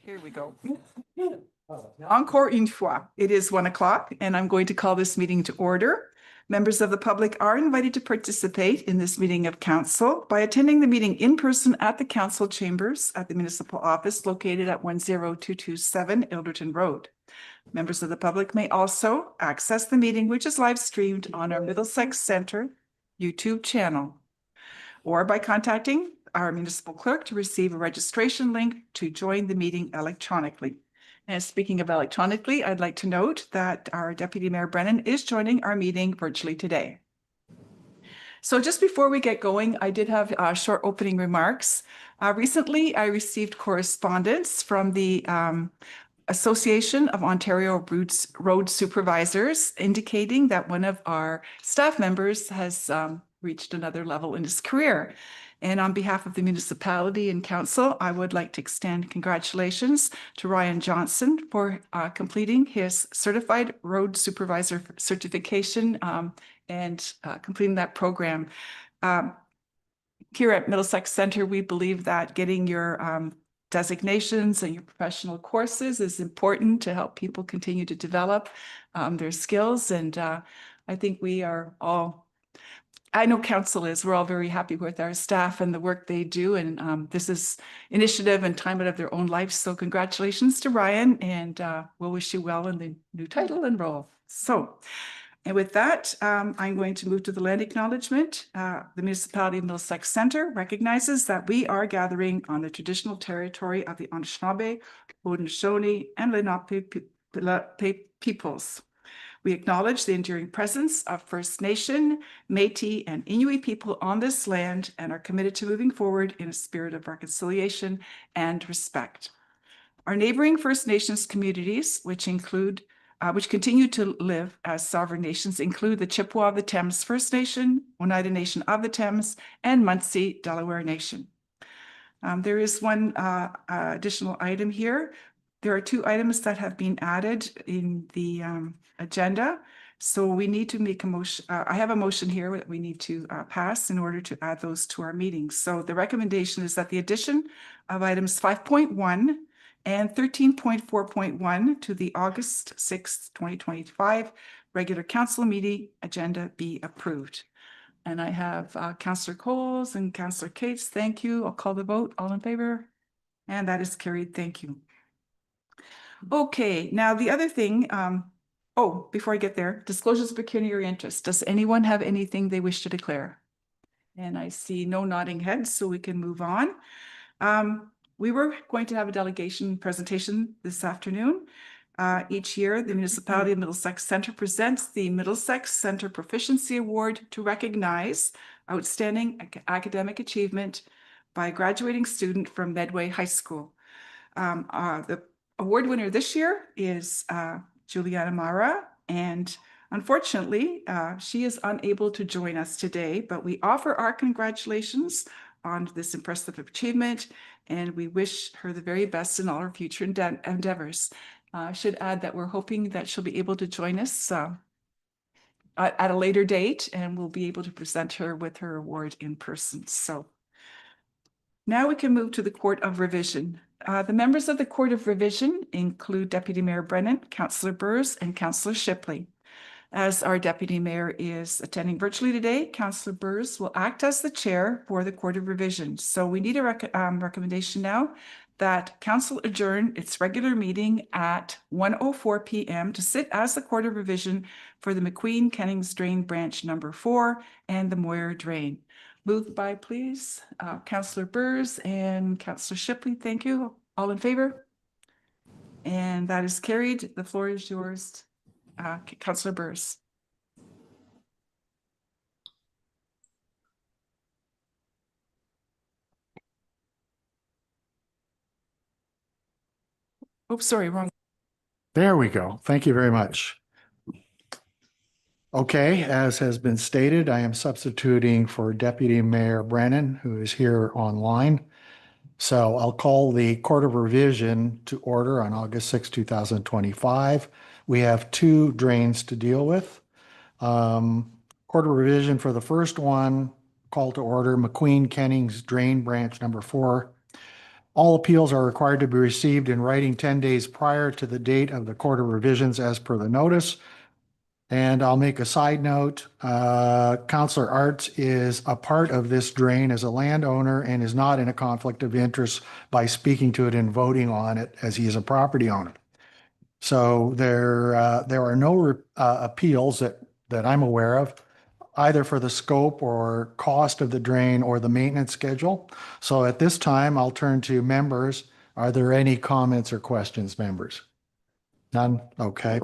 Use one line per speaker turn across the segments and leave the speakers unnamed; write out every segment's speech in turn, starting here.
Here we go. Encore une fois. It is 1 o'clock, and I'm going to call this meeting to order. Members of the public are invited to participate in this meeting of council by attending the meeting in person at the council chambers at the municipal office located at 10227 Ilderton Road. Members of the public may also access the meeting, which is live streamed on our Middlesex Center YouTube channel, or by contacting our municipal clerk to receive a registration link to join the meeting electronically. And speaking of electronically, I'd like to note that our Deputy Mayor Brennan is joining our meeting virtually today. So just before we get going, I did have short opening remarks. Recently, I received correspondence from the Association of Ontario Road Supervisors indicating that one of our staff members has reached another level in his career. And on behalf of the municipality and council, I would like to extend congratulations to Ryan Johnson for completing his certified road supervisor certification and completing that program. Here at Middlesex Center, we believe that getting your designations and your professional courses is important to help people continue to develop their skills. And I think we are all, I know council is, we're all very happy with our staff and the work they do. And this is initiative and time out of their own life. So congratulations to Ryan, and we'll wish you well in the new title and role. And with that, I'm going to move to the land acknowledgement. The municipality of Middlesex Center recognizes that we are gathering on the traditional territory of the Anishinaabe, Haudenosaunee, and Lenape peoples. We acknowledge the enduring presence of First Nation, Métis, and Inuit people on this land and are committed to moving forward in a spirit of reconciliation and respect. Our neighboring First Nations communities, which continue to live as sovereign nations, include the Chippewa of the Thames First Nation, Oneida Nation of the Thames, and Munsee Delaware Nation. There is one additional item here. There are two items that have been added in the agenda. So we need to make a motion. I have a motion here that we need to pass in order to add those to our meetings. So the recommendation is that the addition of items 5.1 and 13.4.1 to the August 6th, 2025 regular council meeting agenda be approved. And I have Councillor Coles and Councillor Cates. Thank you. I'll call the vote. All in favor? And that is carried. Thank you. Okay, now the other thing, before I get there, disclosures of pecuniary interest. Does anyone have anything they wish to declare? And I see no nodding heads, so we can move on. We were going to have a delegation presentation this afternoon. Each year, the municipality of Middlesex Center presents the Middlesex Center Proficiency Award to recognize outstanding academic achievement by a graduating student from Medway High School. The award winner this year is Juliana Mara, and unfortunately, she is unable to join us today, but we offer our congratulations on this impressive achievement, and we wish her the very best in all her future endeavors. I should add that we're hoping that she'll be able to join us at a later date, and we'll be able to present her with her award in person. So now we can move to the Court of Revision. The members of the Court of Revision include Deputy Mayor Brennan, Councillor Burrs, and Councillor Shipley. As our Deputy Mayor is attending virtually today, Councillor Burrs will act as the chair for the Court of Revision. So we need a recommendation now that Council adjourn its regular meeting at 1:04 p.m. to sit as the Court of Revision for the McQueen-Kennings Drain Branch number 4 and the Moyer Drain. Moved by, please, Councillor Burrs and Councillor Shipley. Thank you. All in favor? And that is carried. The floor is yours, Councillor Burrs. Oops, sorry, wrong.
There we go. Thank you very much. Okay, as has been stated, I am substituting for Deputy Mayor Brennan, who is here online. So I'll call the Court of Revision to order on August 6, 2025. We have two drains to deal with. Court of Revision for the first one, call to order McQueen-Kennings Drain Branch number 4. All appeals are required to be received in writing 10 days prior to the date of the Court of Revisions as per the notice. And I'll make a side note, Counselor Arts is a part of this drain as a landowner and is not in a conflict of interest by speaking to it and voting on it as he is a property owner. So there are no appeals that I'm aware of, either for the scope or cost of the drain or the maintenance schedule. So at this time, I'll turn to members. Are there any comments or questions, members? None? Okay.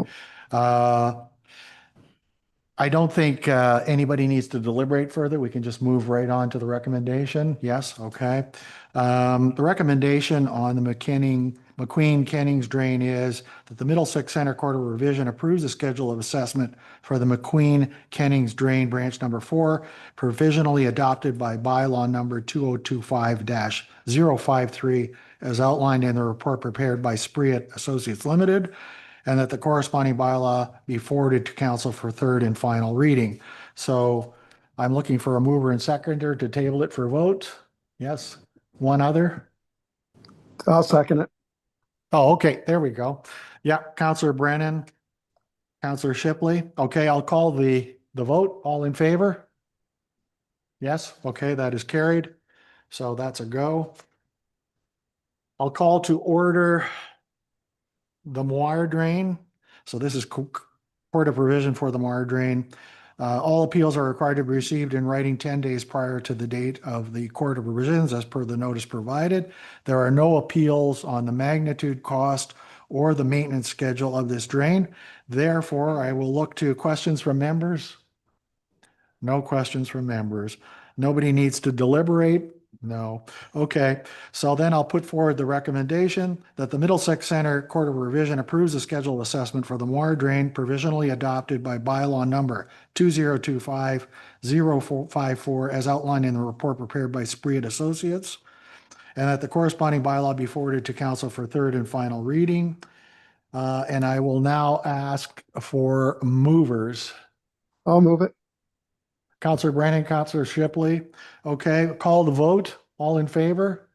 I don't think anybody needs to deliberate further. We can just move right on to the recommendation. Yes, okay. The recommendation on the McQueen-Kennings drain is that the Middlesex Center Court of Revision approves the schedule of assessment for the McQueen-Kennings drain branch number 4, provisionally adopted by bylaw number 2025-053, as outlined in the report prepared by Spreet Associates Limited, and that the corresponding bylaw be forwarded to council for third and final reading. So I'm looking for a mover and seconder to table it for vote. Yes. One other?
I'll second it.
Oh, okay. There we go. Yeah. Councillor Brennan, Councillor Shipley. Okay. I'll call the vote. All in favor? Yes. Okay. That is carried. So that's a go. I'll call to order the Moir drain. So this is Court of Revision for the Moir drain. All appeals are required to be received in writing 10 days prior to the date of the Court of Revisions as per the notice provided. There are no appeals on the magnitude, cost, or the maintenance schedule of this drain. Therefore, I will look to questions from members. No questions from members. Nobody needs to deliberate. No. Okay. So then I'll put forward the recommendation that the Middlesex Center Court of Revision approves the schedule of assessment for the Moir drain provisionally adopted by bylaw number 2025-054 as outlined in the report prepared by Spreet Associates, and that the corresponding bylaw be forwarded to council for third and final reading. And I will now ask for movers.
I'll move it.
Counselor Brennan, Counselor Shipley. Okay, call the vote. All in favor?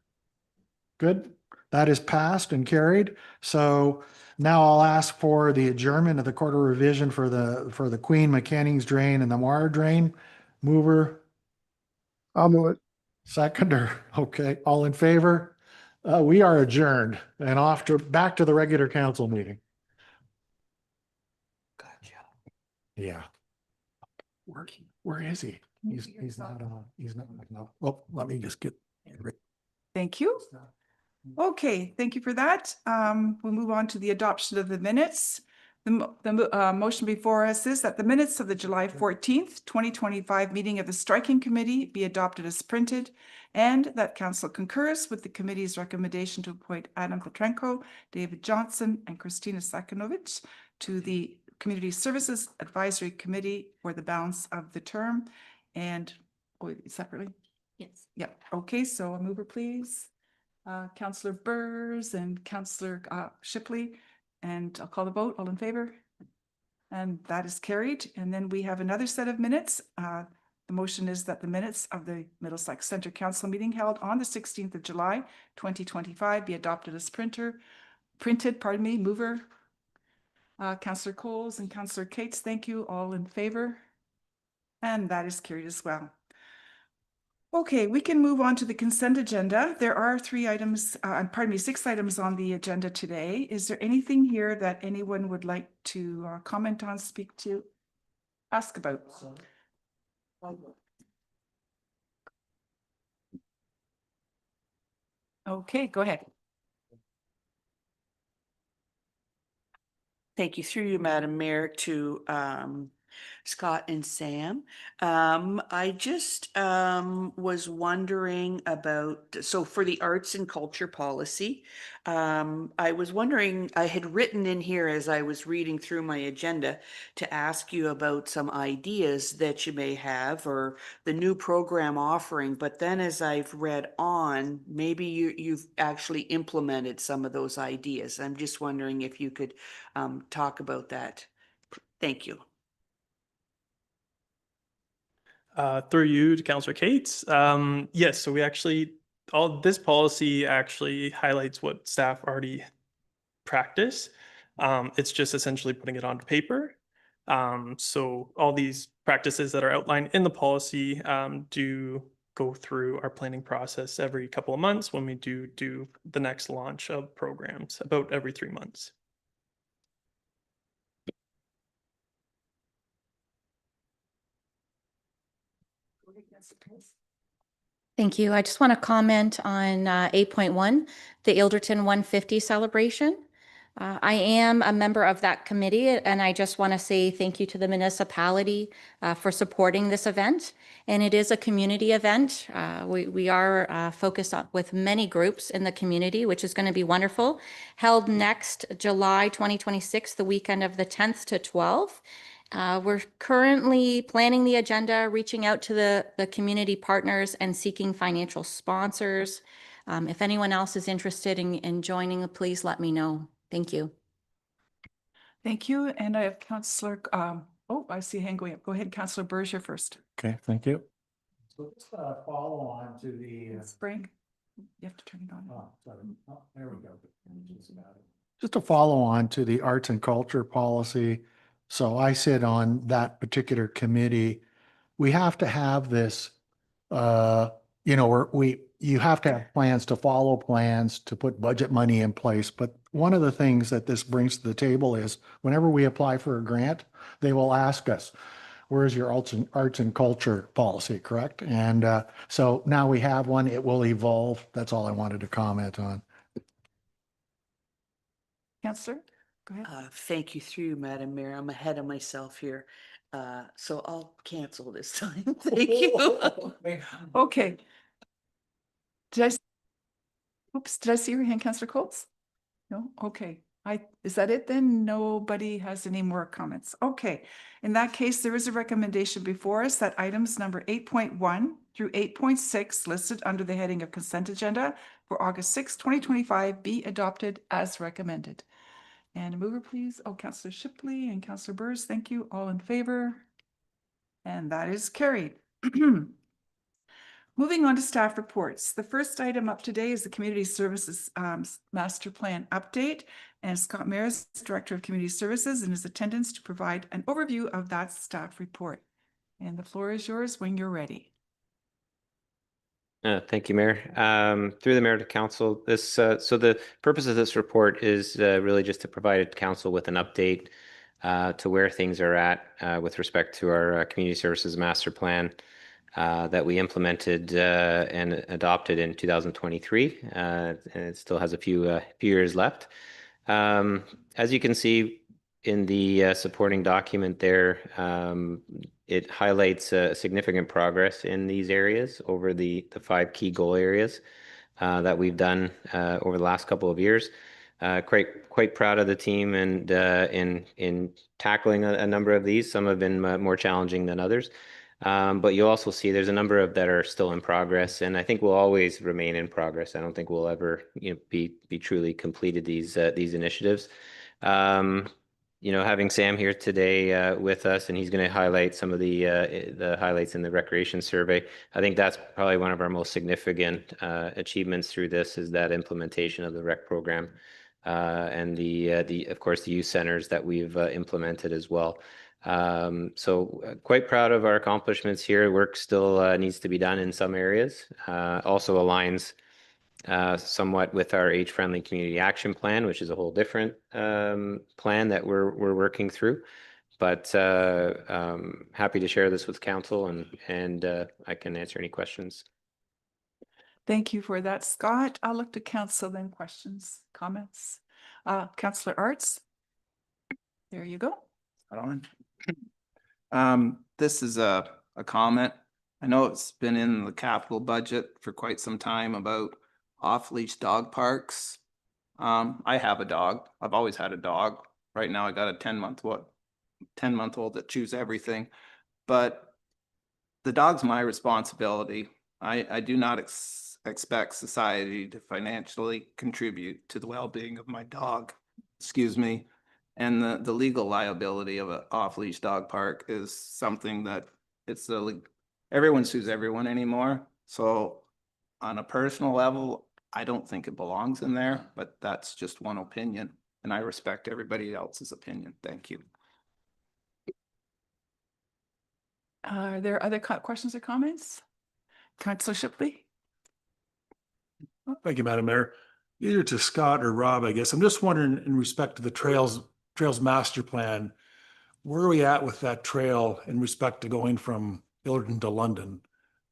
Good. That is passed and carried. So now I'll ask for the adjournment of the Court of Revision for the Queen McKennings drain and the Moir drain. Mover,
I'll move it.
seconder. Okay, all in favor? We are adjourned and back to the regular council meeting. Gotcha. Yeah. Where is he? He's not no. Well, let me just get.
Thank you. Okay, thank you for that. We'll move on to the adoption of the minutes. The motion before us is that the minutes of the July 14th, 2025 meeting of the Striking Committee be adopted as printed, and that council concurs with the committee's recommendation to appoint Adam Petrenko, David Johnson, and Christina Sakinovich to the Community Services Advisory Committee for the balance of the term. And separately?
Yes.
Yeah. Okay, so a mover, please. Councillor Burrs and Councillor Shipley, and I'll call the vote. All in favor? And that is carried. And then we have another set of minutes. The motion is that the minutes of the Middlesex Centre Council meeting held on the 16th of July, 2025 be adopted as printed, mover. Councillor Coles and Councillor Cates, thank you. All in favor? And that is carried as well. Okay, we can move on to the consent agenda. There are 6 items on the agenda today. Is there anything here that anyone would like to comment on, speak to, ask about? Okay, go ahead.
Thank you. Through you, Madam Mayor, to Scott and Sam. I just was wondering about, so for the arts and culture policy, I was wondering, I had written in here as I was reading through my agenda to ask you about some ideas that you may have or the new program offering, but then as I've read on, maybe you've actually implemented some of those ideas. I'm just wondering if you could talk about that. Thank you.
Through you to Councillor Cates. Yes, so we actually all this policy actually highlights what staff already practice. It's just essentially putting it onto paper. So all these practices that are outlined in the policy do go through our planning process every couple of months when we do the next launch of programs, about every 3 months.
Thank you. I just want to comment on 8.1, the Ilderton 150 celebration. I am a member of that committee, and I just want to say thank you to the municipality for supporting this event. And it is a community event. We are focused on with many groups in the community, which is going to be wonderful. Held next July 2026, the weekend of the 10th to 12th. We're currently planning the agenda, reaching out to the community partners and seeking financial sponsors. If anyone else is interested in joining, please let me know. Thank you.
Thank you. And I have Councillor, oh, I see a hand going up. Go ahead, Councillor Burge, you're first.
Okay, thank you. So let's follow on to the.
Spring, you have to turn it on.
Oh, sorry. Oh, there we go. Just to follow on to the arts and culture policy. So I sit on that particular committee. We have to have this, you have to have plans to follow plans to put budget money in place. But one of the things that this brings to the table is whenever we apply for a grant, they will ask us, where's your arts and culture policy, correct? And so now we have one, it will evolve. That's all I wanted to comment on.
Councillor, go ahead.
Thank you through you, Madam Mayor. I'm ahead of myself here. So I'll cancel this time. Thank you.
Okay. Oops, did I see your hand, Councillor Coates? No? Okay. Is that it then? Nobody has any more comments. Okay. In that case, there is a recommendation before us that items number 8.1 through 8.6 listed under the heading of consent agenda for August 6, 2025 be adopted as recommended. And a mover, please. Oh, Councillor Shipley and Councillor Burrs, thank you. All in favor? And that is carried. Moving on to staff reports. The first item up today is the Community Services Master Plan update. And Scott Mares, Director of Community Services, in his attendance to provide an overview of that staff report. And the floor is yours when you're ready.
Thank you, Mayor. Through the Mayor to Council, so the purpose of this report is really just to provide Council with an update to where things are at with respect to our Community Services Master Plan that we implemented and adopted in 2023, and it still has a few years left. As you can see in the supporting document there, it highlights significant progress in these areas over the 5 key goal areas that we've done over the last couple of years. Quite proud of the team and in tackling a number of these. Some have been more challenging than others. But you'll also see there's a number of that are still in progress, and I think will always remain in progress. I don't think we'll ever, be truly completed these initiatives. Having Sam here today with us, and he's going to highlight some of the highlights in the recreation survey. I think that's probably one of our most significant achievements through this is that implementation of the rec program, and of course the youth centers that we've implemented as well. So quite proud of our accomplishments here. Work still needs to be done in some areas. Also aligns somewhat with our age-friendly community action plan, which is a whole different plan that we're working through. But happy to share this with Council, and I can answer any questions.
Thank you for that, Scott. I'll look to Council then. Questions, comments? Councillor Arts. There you go.
This is a comment. I know it's been in the capital budget for quite some time about off-leash dog parks. I have a dog. I've always had a dog. Right now I got a 10-month-old that chews everything, but the dog's my responsibility. I do not expect society to financially contribute to the well-being of my dog. Excuse me. And the legal liability of an off-leash dog park is something that everyone sues everyone anymore. So on a personal level, I don't think it belongs in there, but that's just one opinion. And I respect everybody else's opinion. Thank you.
Are there other questions or comments? Councillor Shipley?
Thank you, Madam Mayor. Either to Scott or Rob, I guess. I'm just wondering in respect to the Trails Master Plan, where are we at with that trail in respect to going from Ilderton to London?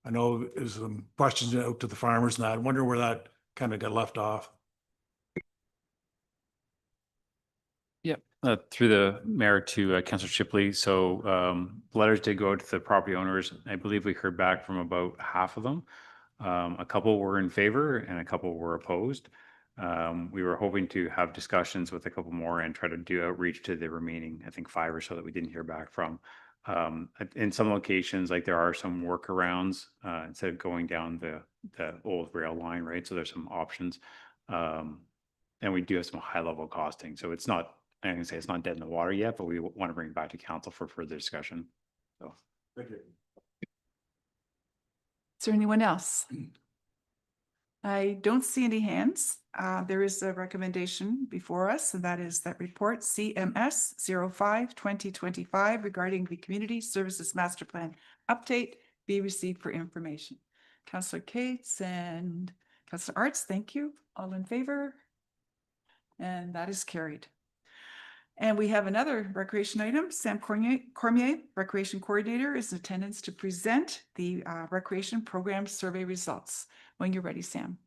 I know there's some questions out to the farmers and I wonder where that kind of got left off.
Yep, through the mayor to Councillor Shipley. So letters did go to the property owners. I believe we heard back from about half of them. A couple were in favor and a couple were opposed. We were hoping to have discussions with a couple more and try to do outreach to the remaining, I think 5 or so that we didn't hear back from. In some locations, like there are some workarounds instead of going down the old rail line, right? So there's some options. And we do have some high level costing. So it's not, I'm going to say it's not dead in the water yet, but we want to bring it back to council for further discussion. So
Thank you.
Is there anyone else? I don't see any hands. There is a recommendation before us, and that is that report CMS 05-2025 regarding the Community Services Master Plan update be received for information. Councillor Cates and Councillor Arts, thank you. All in favor? And that is carried. And we have another recreation item. Sam Cormier, Recreation Coordinator, is in attendance to present the Recreation Program Survey results. When you're ready, Sam.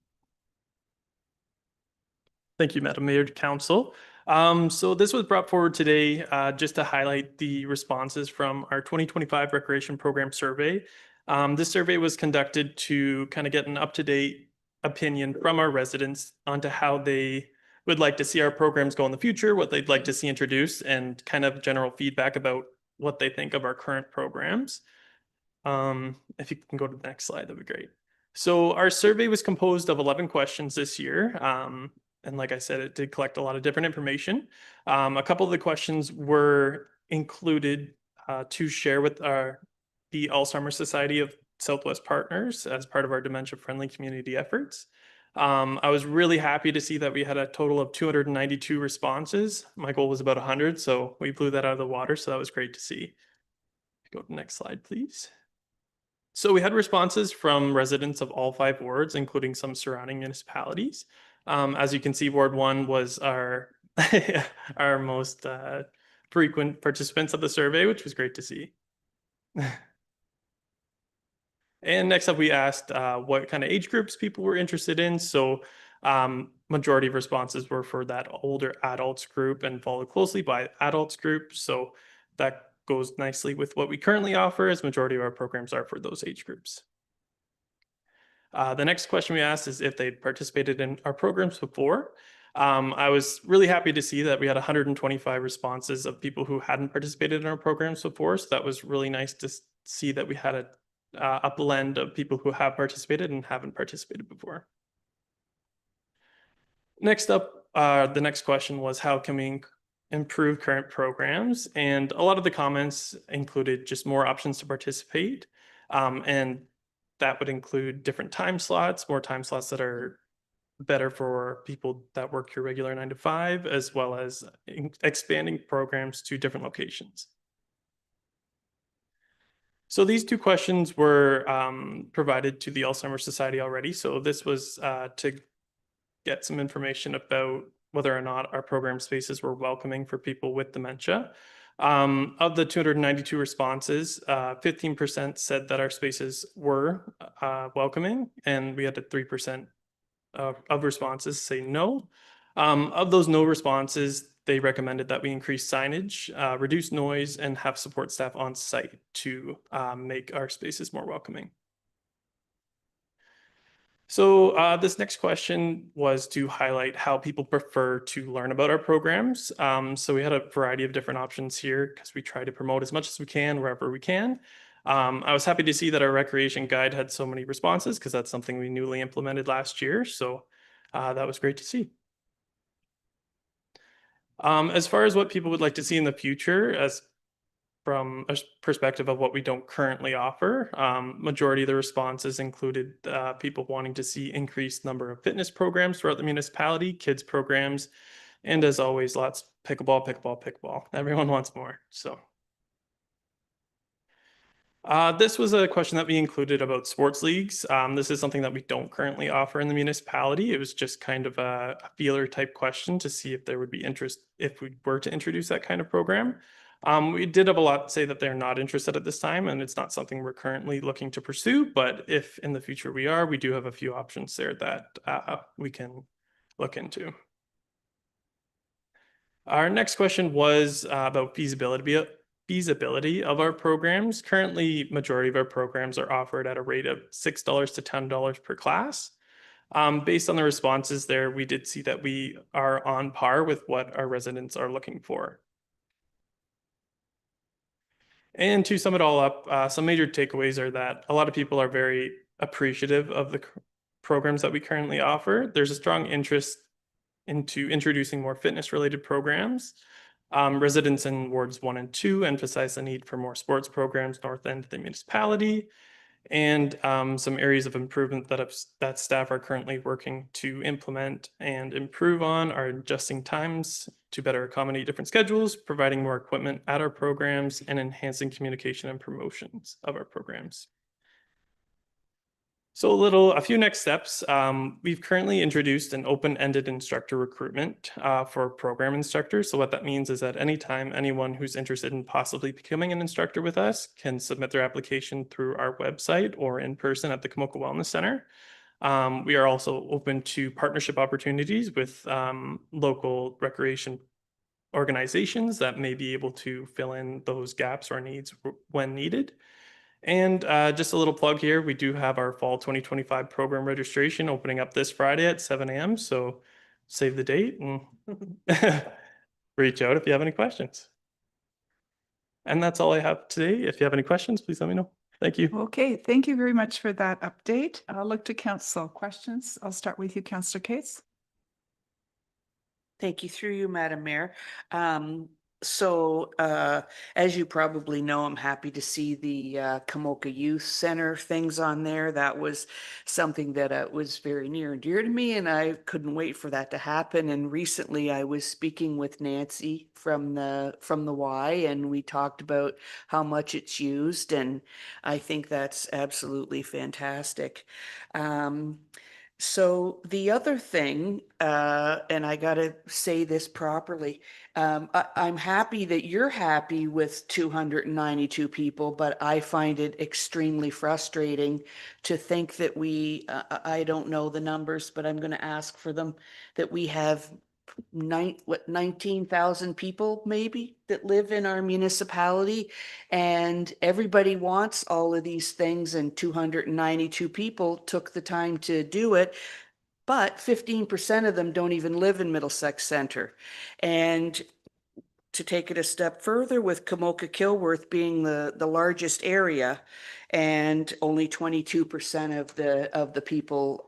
Thank you, Madam Mayor, to Council. So this was brought forward today just to highlight the responses from our 2025 Recreation Program Survey. This survey was conducted to kind of get an up-to-date opinion from our residents onto how they would like to see our programs go in the future, what they'd like to see introduced, and kind of general feedback about what they think of our current programs. If you can go to the next slide, that'd be great. So our survey was composed of 11 questions this year. And like I said, it did collect a lot of different information. A couple of the questions were included to share with the Alzheimer's Society of Southwest Partners as part of our dementia-friendly community efforts. I was really happy to see that we had a total of 292 responses. My goal was about 100, so we blew that out of the water, so that was great to see. Go to the next slide, please. So we had responses from residents of all 5 wards, including some surrounding municipalities. As you can see, Ward 1 was our, our most frequent participants of the survey, which was great to see. And next up, we asked what kind of age groups people were interested in. So majority of responses were for that older adults group and followed closely by adults group. So that goes nicely with what we currently offer, as majority of our programs are for those age groups. The next question we asked is if they'd participated in our programs before. I was really happy to see that we had 125 responses of people who hadn't participated in our programs before. So that was really nice to see that we had a blend of people who have participated and haven't participated before. Next up, the next question was how can we improve current programs? And a lot of the comments included just more options to participate. And that would include different time slots, more time slots that are better for people that work your regular 9 to 5, as well as expanding programs to different locations. So these 2 questions were provided to the Alzheimer's Society already. So this was to get some information about whether or not our program spaces were welcoming for people with dementia. Of the 292 responses, 15% said that our spaces were welcoming, and we had a 3% of responses say no. Of those no responses, they recommended that we increase signage, reduce noise, and have support staff on site to make our spaces more welcoming. So this next question was to highlight how people prefer to learn about our programs. So we had a variety of different options here because we try to promote as much as we can wherever we can. I was happy to see that our recreation guide had so many responses because that's something we newly implemented last year. So that was great to see. As far as what people would like to see in the future, as from a perspective of what we don't currently offer. Majority of the responses included people wanting to see increased number of fitness programs throughout the municipality, kids programs, and as always, lots pickleball, pickleball, pickleball. Everyone wants more, so. This was a question that we included about sports leagues. This is something that we don't currently offer in the municipality. It was just kind of a feeler type question to see if there would be interest if we were to introduce that kind of program. We did have a lot say that they're not interested at this time, and it's not something we're currently looking to pursue. But if in the future we are, we do have a few options there that we can look into. Our next question was about feasibility of our programs. Currently, majority of our programs are offered at a rate of $6 to $10 per class. Based on the responses there, we did see that we are on par with what our residents are looking for. And to sum it all up, some major takeaways are that a lot of people are very appreciative of the programs that we currently offer. There's a strong interest into introducing more fitness-related programs. Residents in wards 1 and 2 emphasize the need for more sports programs north end of the municipality, and some areas of improvement that staff are currently working to implement and improve on are adjusting times to better accommodate different schedules, providing more equipment at our programs, and enhancing communication and promotions of our programs. So a few next steps. We've currently introduced an open-ended instructor recruitment for program instructors. So what that means is that anytime anyone who's interested in possibly becoming an instructor with us can submit their application through our website or in person at the Kamoka Wellness Center. We are also open to partnership opportunities with local recreation organizations that may be able to fill in those gaps or needs when needed. And just a little plug here, we do have our fall 2025 program registration opening up this Friday at 7 a.m. So save the date and reach out if you have any questions. And that's all I have today. If you have any questions, please let me know. Thank you.
Okay, thank you very much for that update. I'll look to council questions. I'll start with you, Councillor Cates.
Thank you, through you, Madam Mayor. As you probably know, I'm happy to see the Kamoka Youth Center things on there. That was something that was very near and dear to me, and I couldn't wait for that to happen. And recently I was speaking with Nancy from the Y, and we talked about how much it's used, and I think that's absolutely fantastic. So the other thing, and I got to say this properly, I'm happy that you're happy with 292 people, but I find it extremely frustrating to think that I don't know the numbers, but I'm going to ask for them, that we have 19,000 people maybe that live in our municipality, and everybody wants all of these things, and 292 people took the time to do it, but 15% of them don't even live in Middlesex Center. And to take it a step further, with Kamoka Kilworth being the largest area, and only 22% of the people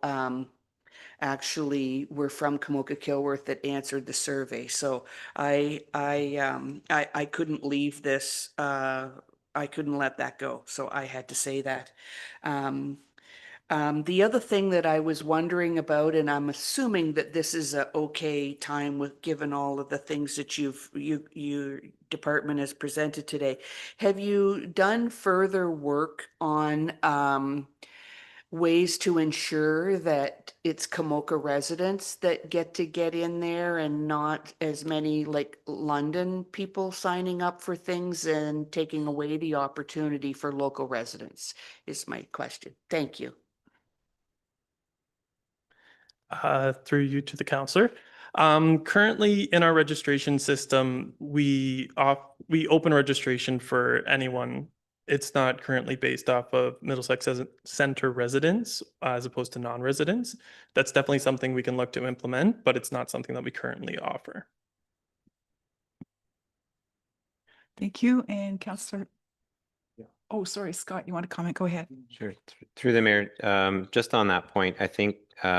actually were from Kamoka Kilworth that answered the survey. So I couldn't leave this. I couldn't let that go. So I had to say that. The other thing that I was wondering about, and I'm assuming that this is a okay time with given all of the things that your department has presented today, have you done further work on ways to ensure that it's Kamoka residents that get in there, and not as many like London people signing up for things and taking away the opportunity for local residents, is my question. Thank you.
Through you to the counselor. Currently in our registration system, we open registration for anyone. It's not currently based off of Middlesex Center residents as opposed to non-residents. That's definitely something we can look to implement, but it's not something that we currently offer.
Thank you. And Councillor. Oh, sorry, Scott, you want to comment? Go ahead.
Sure. Through the mayor, just on that point, I think we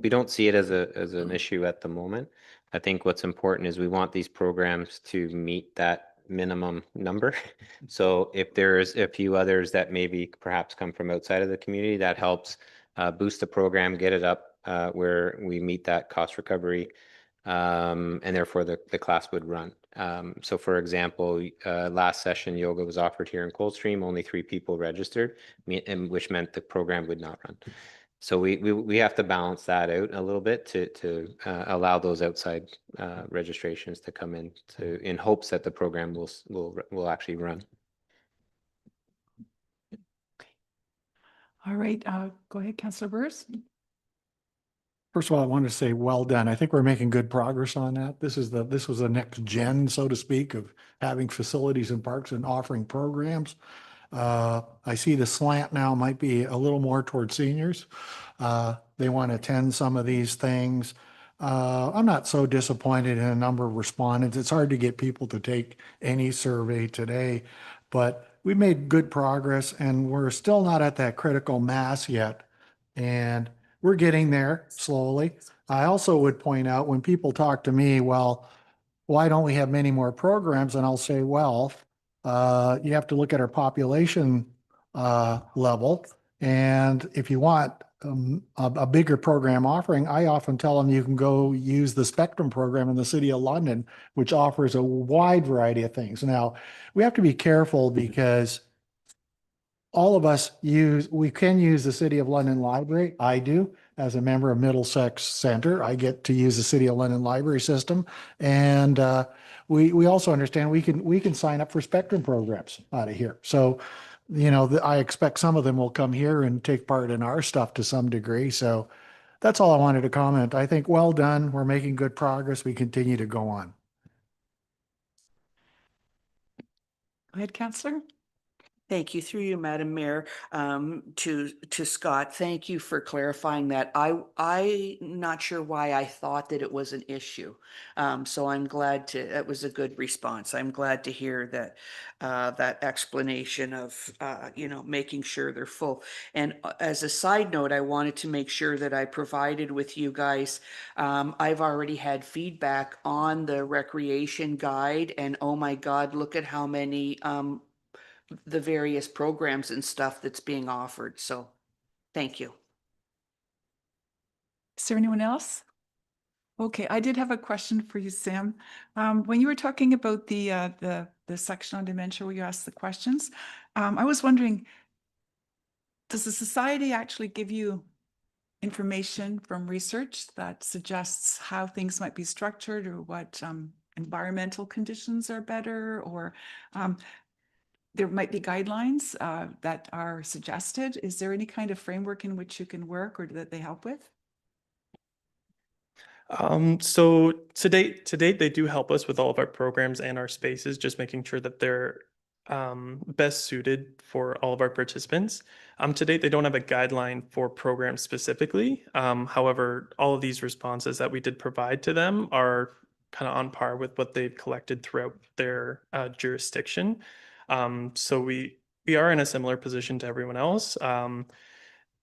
don't see it as an issue at the moment. I think what's important is we want these programs to meet that minimum number. So if there's a few others that maybe perhaps come from outside of the community, that helps boost the program, get it up where we meet that cost recovery, and therefore the class would run. So for example, last session yoga was offered here in Coldstream, only 3 people registered, which meant the program would not run. So we have to balance that out a little bit to allow those outside registrations to come in hopes that the program will actually run.
All right, go ahead, Councillor Burrs.
First of all, I want to say well done. I think we're making good progress on that. This was the next gen, so to speak, of having facilities and parks and offering programs. I see the slant now might be a little more towards seniors. They want to attend some of these things. I'm not so disappointed in a number of respondents. It's hard to get people to take any survey today, but we made good progress and we're still not at that critical mass yet. And we're getting there slowly. I also would point out when people talk to me, well, why don't we have many more programs? And I'll say, well, you have to look at our population level. And if you want a bigger program offering, I often tell them you can go use the Spectrum program in the City of London, which offers a wide variety of things. Now, we have to be careful because all of us we can use the City of London Library. I do. As a member of Middlesex Center, I get to use the City of London library system. And we also understand we can sign up for Spectrum programs out of here. So, I expect some of them will come here and take part in our stuff to some degree. So that's all I wanted to comment. I think well done. We're making good progress. We continue to go on.
Go ahead, Councillor.
Thank you through you, Madam Mayor, to Scott. Thank you for clarifying that. I'm not sure why I thought that it was an issue. So I'm glad that was a good response. I'm glad to hear that that explanation of making sure they're full. And as a side note, I wanted to make sure that I provided with you guys. I've already had feedback on the recreation guide, and oh my God, look at how many the various programs and stuff that's being offered. So thank you.
Is there anyone else? Okay, I did have a question for you, Sam. When you were talking about the section on dementia where you asked the questions, I was wondering, does the society actually give you information from research that suggests how things might be structured or what environmental conditions are better, or there might be guidelines that are suggested? Is there any kind of framework in which you can work or that they help with?
So to date, they do help us with all of our programs and our spaces, just making sure that they're best suited for all of our participants. To date, they don't have a guideline for programs specifically. However, all of these responses that we did provide to them are kind of on par with what they've collected throughout their jurisdiction. So we are in a similar position to everyone else.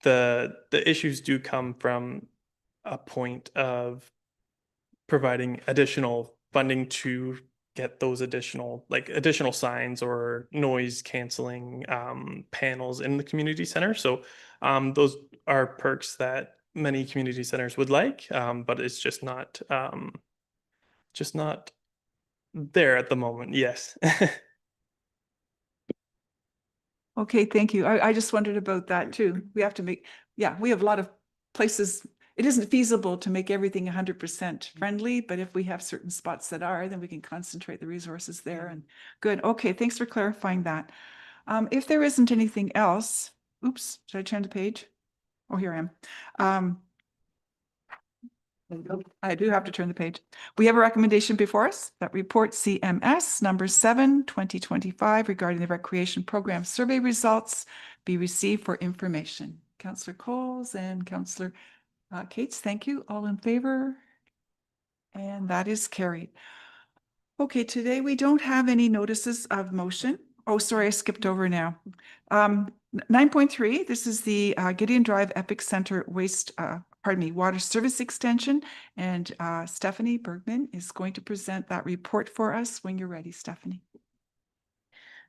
The issues do come from a point of providing additional funding to get those additional signs or noise canceling panels in the community center. So those are perks that many community centers would like, but it's just not there at the moment. Yes.
Okay, thank you. I just wondered about that too. We have to we have a lot of places. It isn't feasible to make everything 100% friendly, but if we have certain spots that are, then we can concentrate the resources there. And good. Okay, thanks for clarifying that. If there isn't anything else, oops, should I turn the page? Oh, here I am. I do have to turn the page. We have a recommendation before us, that report CMS number 7, 2025, regarding the recreation program survey results be received for information. Councillor Coles and Councillor Cates, thank you. All in favor? And that is carried. Okay, today we don't have any notices of motion. Oh, sorry, I skipped over now. 9.3, this is the Gideon Drive Epic Center water service extension. And Stephanie Bergman is going to present that report for us when you're ready, Stephanie.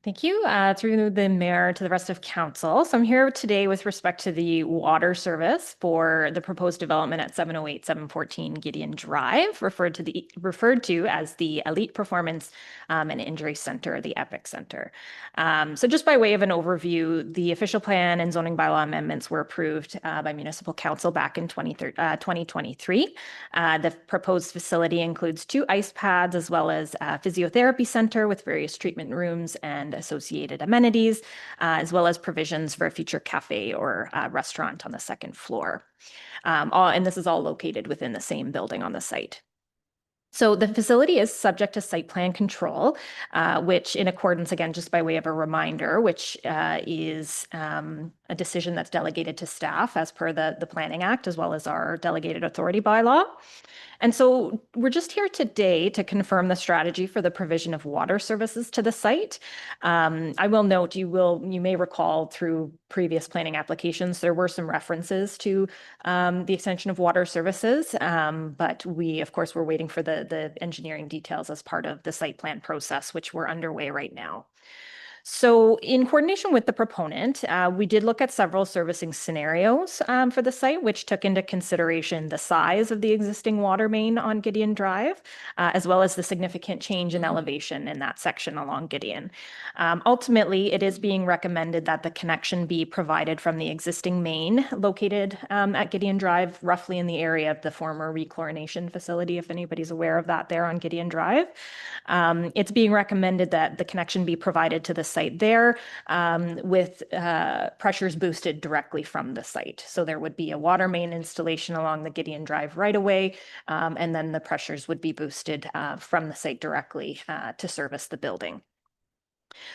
Thank you. Through the mayor to the rest of council. So I'm here today with respect to the water service for the proposed development at 708, 714 Gideon Drive, referred to as the Elite Performance and Injury Center, the EPIC Center. So just by way of an overview, the official plan and zoning bylaw amendments were approved by municipal council back in 2023. The proposed facility includes 2 ice pads as well as a physiotherapy center with various treatment rooms and associated amenities, as well as provisions for a future cafe or restaurant on the 2nd floor. And this is all located within the same building on the site. So the facility is subject to site plan control, which in accordance, again, just by way of a reminder, which is a decision that's delegated to staff as per the Planning Act, as well as our delegated authority bylaw. And so we're just here today to confirm the strategy for the provision of water services to the site. I will note, you may recall through previous planning applications, there were some references to the extension of water services, but we, of course, we're waiting for the engineering details as part of the site plan process, which we're underway right now. So in coordination with the proponent, we did look at several servicing scenarios for the site, which took into consideration the size of the existing water main on Gideon Drive, as well as the significant change in elevation in that section along Gideon. Ultimately, it is being recommended that the connection be provided from the existing main located at Gideon Drive, roughly in the area of the former rechlorination facility, if anybody's aware of that there on Gideon Drive. It's being recommended that the connection be provided to the site there with pressures boosted directly from the site. So there would be a water main installation along the Gideon Drive right away, and then the pressures would be boosted from the site directly to service the building.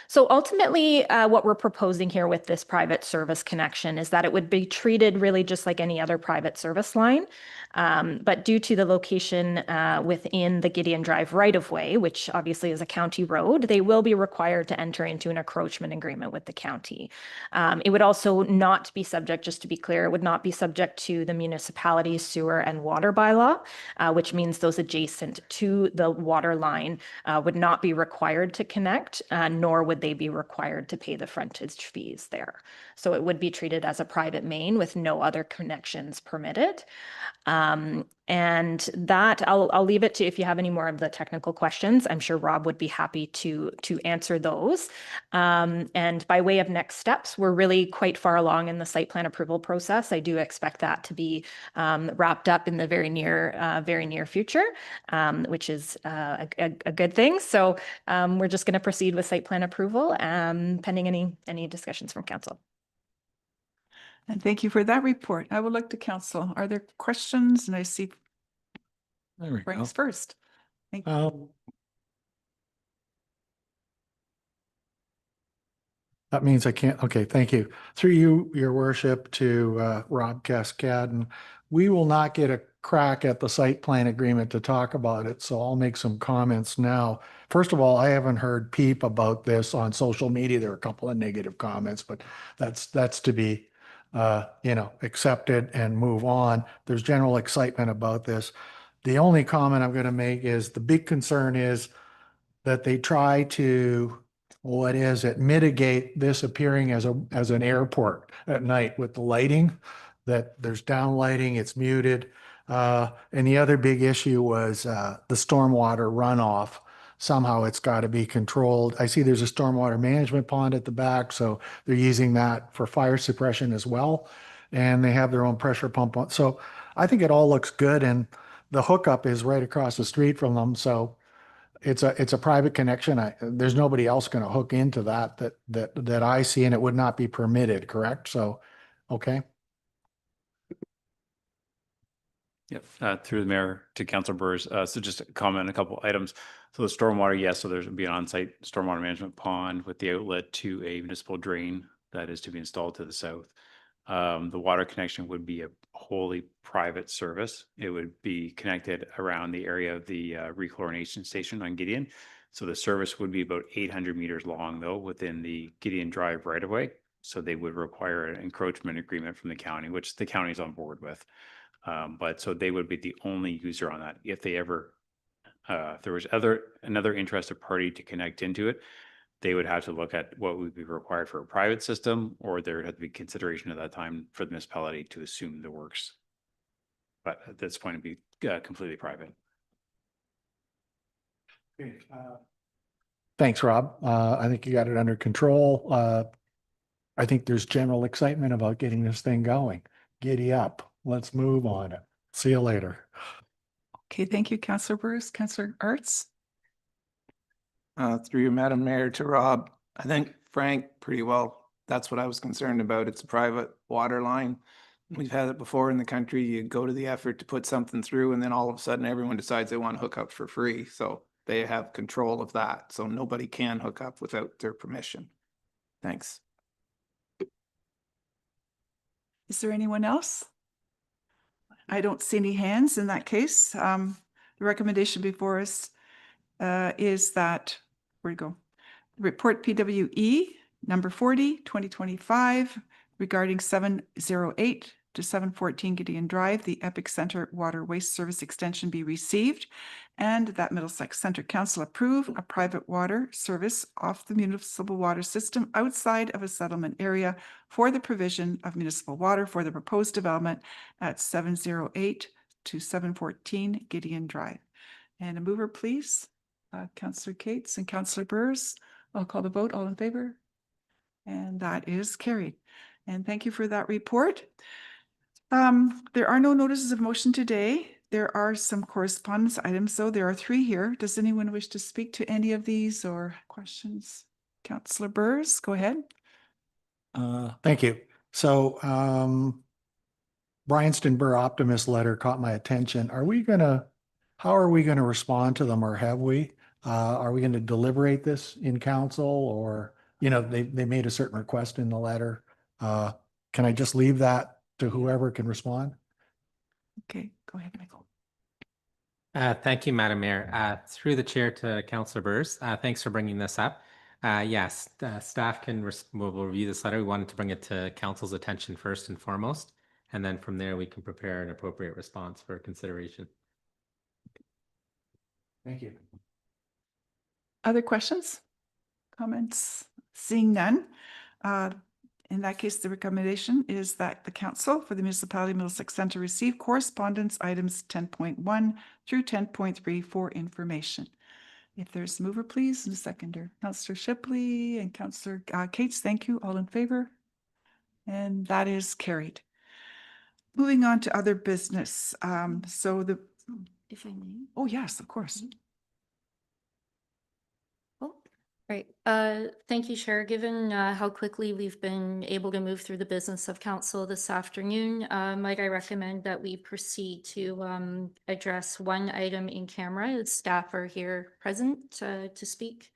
So ultimately, what we're proposing here with this private service connection is that it would be treated really just like any other private service line. But due to the location within the Gideon Drive right-of-way, which obviously is a county road, they will be required to enter into an encroachment agreement with the county. It would also not be subject, just to be clear, it would not be subject to the municipality's sewer and water bylaw, which means those adjacent to the water line would not be required to connect, nor would they be required to pay the frontage fees there. So it would be treated as a private main with no other connections permitted. And that I'll leave it to, if you have any more of the technical questions, I'm sure Rob would be happy to answer those. And by way of next steps, we're really quite far along in the site plan approval process. I do expect that to be wrapped up in the very near future, which is a good thing. So we're just going to proceed with site plan approval, pending any discussions from council.
And thank you for that report. I will look to council. Are there questions? And I see
There we go.
Frank's first. Thank you.
That means I can't, okay, thank you. Through you, your worship, to Rob Cascadden, we will not get a crack at the site plan agreement to talk about it, so I'll make some comments now. First of all, I haven't heard peep about this on social media. There are a couple of negative comments, but that's to be accepted and move on. There's general excitement about this. The only comment I'm going to make is the big concern is that they try to, mitigate this appearing as an airport at night with the lighting, that there's down lighting, it's muted. And the other big issue was the stormwater runoff. Somehow it's got to be controlled. I see there's a stormwater management pond at the back, so they're using that for fire suppression as well. And they have their own pressure pump on. So I think it all looks good, and the hookup is right across the street from them. So it's a private connection. There's nobody else going to hook into that I see, and it would not be permitted, correct? So, okay.
Yep, through the mayor to Councilor Burrs. So just to comment on a couple items. So the stormwater, yes, so there's be an on-site stormwater management pond with the outlet to a municipal drain that is to be installed to the south. The water connection would be a wholly private service. It would be connected around the area of the rechlorination station on Gideon. So the service would be about 800 meters long, though, within the Gideon Drive right-of-way. So they would require an encroachment agreement from the county, which the county is on board with. But so they would be the only user on that. If they ever, if there was another interested party to connect into it, they would have to look at what would be required for a private system, or there would have to be consideration at that time for the municipality to assume the works. But at this point, it'd be completely private.
Thanks, Rob. I think you got it under control. I think there's general excitement about getting this thing going. Giddy up. Let's move on it. See you later.
Okay, thank you, Councillor Bruce. Councillor Arts?
Through you, Madam Mayor, to Rob. I think Frank pretty well, that's what I was concerned about. It's a private water line. We've had it before in the country. You go to the effort to put something through and then all of a sudden everyone decides they want to hook up for free. So they have control of that. So nobody can hook up without their permission. Thanks.
Is there anyone else? I don't see any hands in that case. The recommendation before us is that, where'd it go? Report PWE number 40, 2025 regarding 708 to 714 Gideon Drive, the Epic Center Water Waste Service extension be received, and that Middlesex Center Council approve a private water service off the municipal water system outside of a settlement area for the provision of municipal water for the proposed development at 708 to 714 Gideon Drive. And a mover, please. Councillor Cates and Councillor Burrs. I'll call the vote. All in favor? And that is carried. And thank you for that report. There are no notices of motion today. There are some correspondence items, so there are 3 here. Does anyone wish to speak to any of these or questions? Councillor Burrs, go ahead.
Thank you. So Bryanston Burr Optimist letter caught my attention. How are we gonna respond to them, or have we? Are we gonna deliberate this in council, or, they made a certain request in the letter. Can I just leave that to whoever can respond?
Okay, go ahead, Michael.
Thank you, Madam Mayor. Through the chair to Councillor Burrs, thanks for bringing this up. Yes, staff will review this letter. We wanted to bring it to council's attention first and foremost, and then from there we can prepare an appropriate response for consideration.
Thank you.
Other questions? Comments? Seeing none. In that case, the recommendation is that the council for the municipality of Middlesex Centre receive correspondence items 10.1 through 10.3 for information. If there's a mover, please, and a seconder. Councillor Shipley and Councillor Cates, thank you. All in favor? And that is carried. Moving on to other business.
If I may.
Oh, yes, of course.
Oh, right. Thank you, Chair. Given how quickly we've been able to move through the business of council this afternoon, might I recommend that we proceed to address one item in camera, as staff are here present to speak.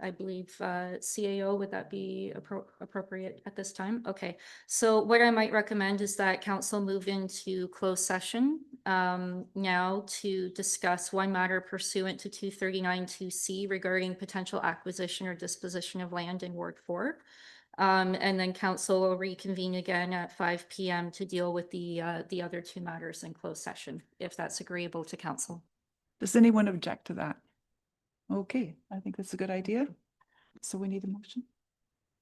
I believe CAO, would that be appropriate at this time? Okay, so what I might recommend is that council move into closed session now to discuss one matter pursuant to 239(2)C regarding potential acquisition or disposition of land in Ward 4. And then council will reconvene again at 5 p.m. to deal with the other 2 matters in closed session, if that's agreeable to council.
Does anyone object to that? Okay, I think that's a good idea. So we need a motion.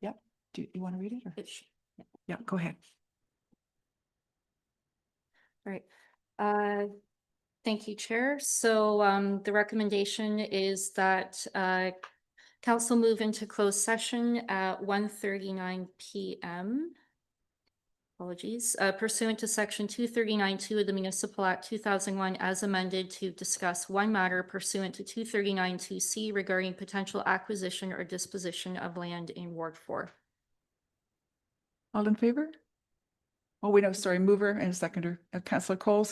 Yep. Do you want to read it? Or? Yeah, go ahead.
All right. Thank you, Chair. So the recommendation is that council move into closed session at 1:39 p.m. Apologies. Pursuant to section 239(2) of the Municipal Act 2001 as amended to discuss one matter pursuant to 239(2)C regarding potential acquisition or disposition of land in Ward 4.
All in favor? Oh, wait, no, sorry, mover and seconder. Councillor Coles.